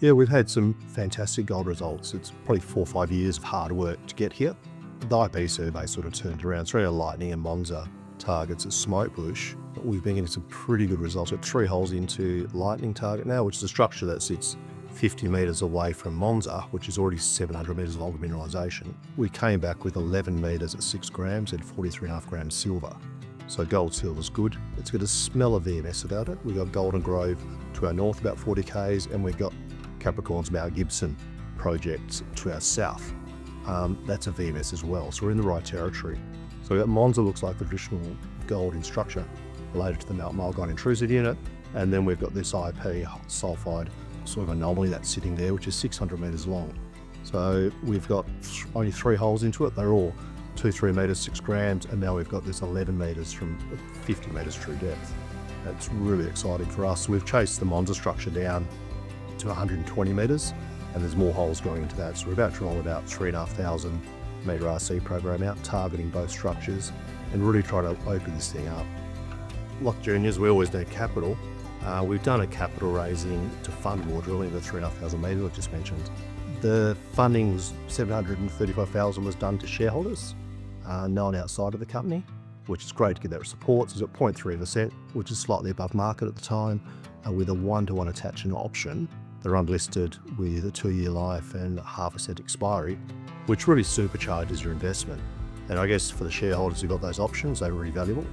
Yeah, we've had some fantastic gold results. It's probably 4 or 5 years of hard work to get here. The IP survey sort of turned around. Through our Lightning and Monza targets at Smokebush, we've been getting some pretty good results. We've got 3 holes into Lightning target now, which is a structure that sits 50 metres away from Monza, which is already 700 metres of older mineralisation. We came back with 11 metres at 6 grams and 43.5 grams silver. So gold silver's good. It's got a smell of VMS about it. We've got Golden Grove to our north, about 40 k's, and we've got Capricorn's Mount Gibson project to our south. That's a VMS as well, so we're in the right territory. So that Monza looks like the traditional gold in structure related to the Mount Mulgine intrusive unit, and then we've got this IP sulfide sort of anomaly that's sitting there, which is 600 metres long. So we've got only 3 holes into it. They're all 2-3 metres, 6 grams, and now we've got this 11 metres from 50 metres true depth. That's really exciting for us. We've chased the Monza structure down to 120 metres, and there's more holes going into that. So we're about to roll about 3,500 metre RC program out, targeting both structures and really try to open this thing up. Like juniors, we always need capital. We've done a capital raising to fund more drilling, the 3,500 metres I just mentioned. The funding was 735,000 was done to shareholders, no one outside of the company, which is great to get that support. So it's at 0.3%, which is slightly above market at the time, with a 1-to-1 attachment option. They're unlisted with a 2-year life and 0.5% expiry, which really supercharges your investment. And I guess for the shareholders who got those options, they were really valuable.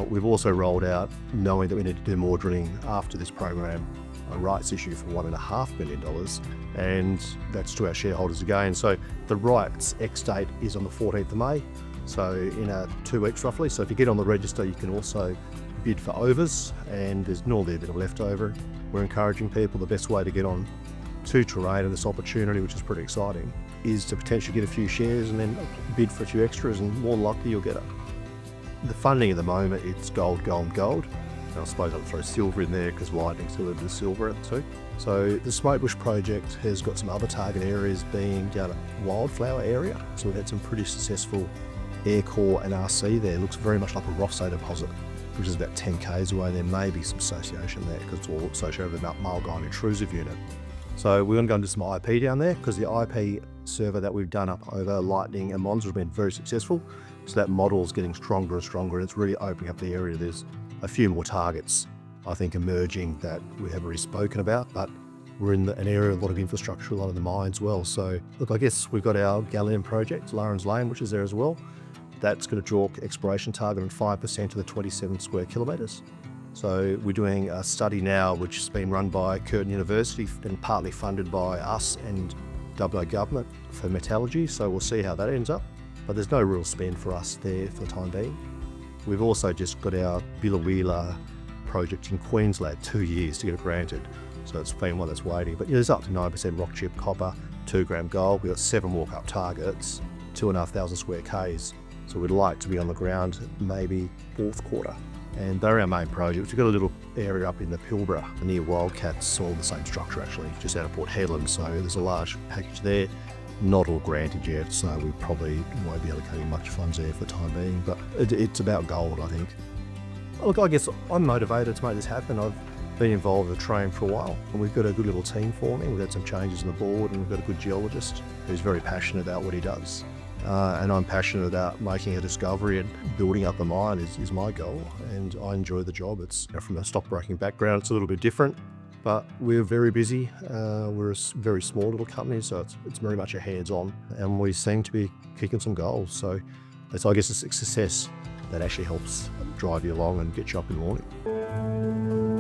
We've also rolled out, knowing that we need to do more drilling after this program, a rights issue for $1.5 million, and that's to our shareholders again. So the rights ex-date is on the 14th of May, so in 2 weeks roughly. So if you get on the register, you can also bid for overs, and there's normally a bit of leftover. We're encouraging people, the best way to get on to terrain and this opportunity, which is pretty exciting, is to potentially get a few shares and then bid for a few extras, and more than likely you'll get it. The funding at the moment, it's gold, gold, gold. And I suppose I'll throw silver in there because Lightning's still a bit of silver at the too. So the Smokebush project has got some other target areas being down at Wildflower area. So we've had some pretty successful air core and RC there. It looks very much like a Rothsay deposit, which is about 10 k's away. There may be some association there because it's all associated with the Mount Mulgine intrusive unit. So we're going to go into some IP down there because the IP survey that we've done up over Lightning and Monza has been very successful. So that model is getting stronger and stronger, and it's really opening up the area. There's a few more targets, I think, emerging that we haven't really spoken about, but we're in an area with a lot of infrastructure, a lot of the mines well. So look, I guess we've got our gallium project, Laren's Lane, which is there as well. That's got a JORC exploration target on 5% of the 27 square kilometres. So we're doing a study now, which has been run by Curtin University and partly funded by us and WA government for metallurgy. So we'll see how that ends up. But there's no real spend for us there for the time being. We've also just got our Billawheeler project in Queensland, 2 years to get it granted. So it's been one that's waiting. But there's up to 9% rock chip copper, 2 gram gold. We've got 7 walk-up targets, 2,500 square k's. So we'd like to be on the ground maybe 4th quarter. And they're our main projects. We've got a little area up in the Pilbara near Wildcats, all the same structure actually, just out of Port Hedland. So there's a large package there. Not all granted yet, so we probably won't be allocating much funds there for the time being, but it's about gold, I think. Look, I guess I'm motivated to make this happen. I've been involved with the train for a while, and we've got a good little team forming. We've had some changes in the board, and we've got a good geologist who's very passionate about what he does. And I'm passionate about making a discovery, and building up a mine is my goal, and I enjoy the job. It's from a stockbroking background, it's a little bit different. But we're very busy. We're a very small little company, so it's very much a hands-on, and we seem to be kicking some goals. So it's, I guess, a success that actually helps drive you along and get you up in the morning.